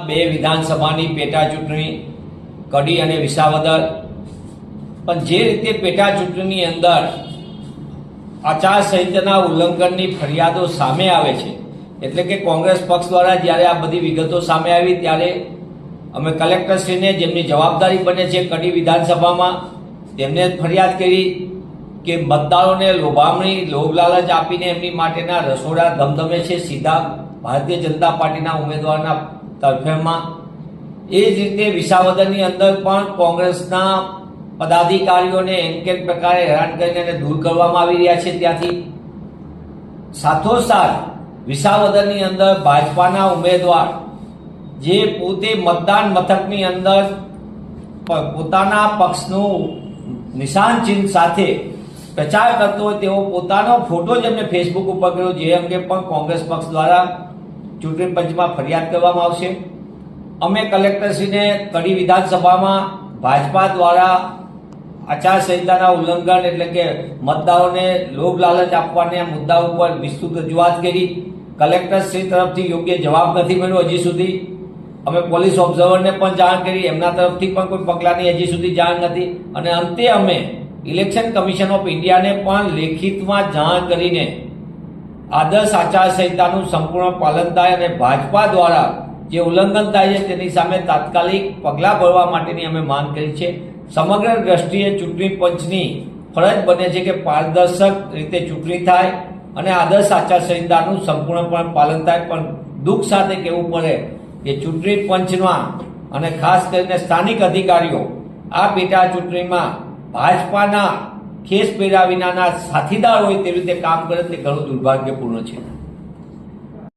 બે વિધાનસભાની પેટા ચૂંટણી કડી અને વિસાવદર, પણ જે રીતે પેટા ચૂંટણીની અંદર આચારસંહિતાના ઉલ્લંઘનની ફરિયાદો સામે આવે છે, એટલે કે કોંગ્રેસ પક્ષ દ્વારા જ્યારે આ બધી વિગતો સામે આવી ત્યારે અમે કલેક્ટરશ્રીને, જેમની જવાબદારી બને છે કડી વિધાનસભામાં, તેમને ફરિયાદ કરી કે મતદારોને લોભામણી, લોભ લાલચ આપીને એમની માટેના રસોડા ધમધમે છે સીધા ભારતીય જનતા પાર્ટીના ઉમેદવારના તરફેણમાં. એ જ રીતે વિસાવદરની અંદર પણ કોંગ્રેસના પદાધિકારીઓને એમ કેમ પ્રકારે હેરાન કરીને એને દૂર કરવામાં આવી રહ્યા છે ત્યાંથી. સાથોસાથ વિસાવદરની અંદર ભાજપાના ઉમેદવાર જે પોતે મતદાન મથકની અંદર પોતાના પક્ષનું નિશાન ચિહ્ન સાથે પ્રચાર કરતો હોય તેવો પોતાનો ફોટો જ એમને ફેસબુક ઉપર કર્યો, જે અંગે પણ કોંગ્રેસ પક્ષ દ્વારા ચૂંટણી પંચમાં ફરિયાદ કરવામાં આવશે. અમે કલેક્ટરશ્રીને કડી વિધાનસભામાં ભાજપા દ્વારા આચારસંહિતાના ઉલ્લંઘન એટલે કે મતદારોને લોભ લાલચ આપવાના મુદ્દા ઉપર વિસ્તૃત રજૂઆત કરી. કલેક્ટરશ્રી તરફથી યોગ્ય જવાબ નથી મળ્યો હજી સુધી. અમે પોલીસ ઓબ્ઝર્વરને પણ જાણ કરી, એમના તરફથી પણ કોઈ પગલાંની હજી સુધી જાણ નથી. અને અંતે અમે ઇલેક્શન કમિશન ઓફ ઇન્ડિયાને પણ લેખિતમાં જાણ કરીને આદર્શ આચારસંહિતાનું સંપૂર્ણ પાલન થાય અને ભાજપા દ્વારા જે ઉલ્લંઘન થાય છે તેની સામે તાત્કાલિક પગલાં ભરવા માટેની અમે માંગ કરી છે. સમગ્ર દ્રષ્ટિએ ચૂંટણી પંચની ફરજ બને છે કે પારદર્શક રીતે ચૂંટણી થાય અને આદર્શ આચારસંહિતાનું સંપૂર્ણપણે પાલન થાય. પણ દુઃખ સાથે કહેવું પડે કે ચૂંટણી પંચમાં અને ખાસ કરીને સ્થાનિક અધિકારીઓ આ પેટા ચૂંટણીમાં ભાજપાના ખેસ પહેર્યા વિનાના સાથીદાર હોય તેવી રીતે કામ કરે તે ઘણું દુર્ભાગ્યપૂર્ણ છે.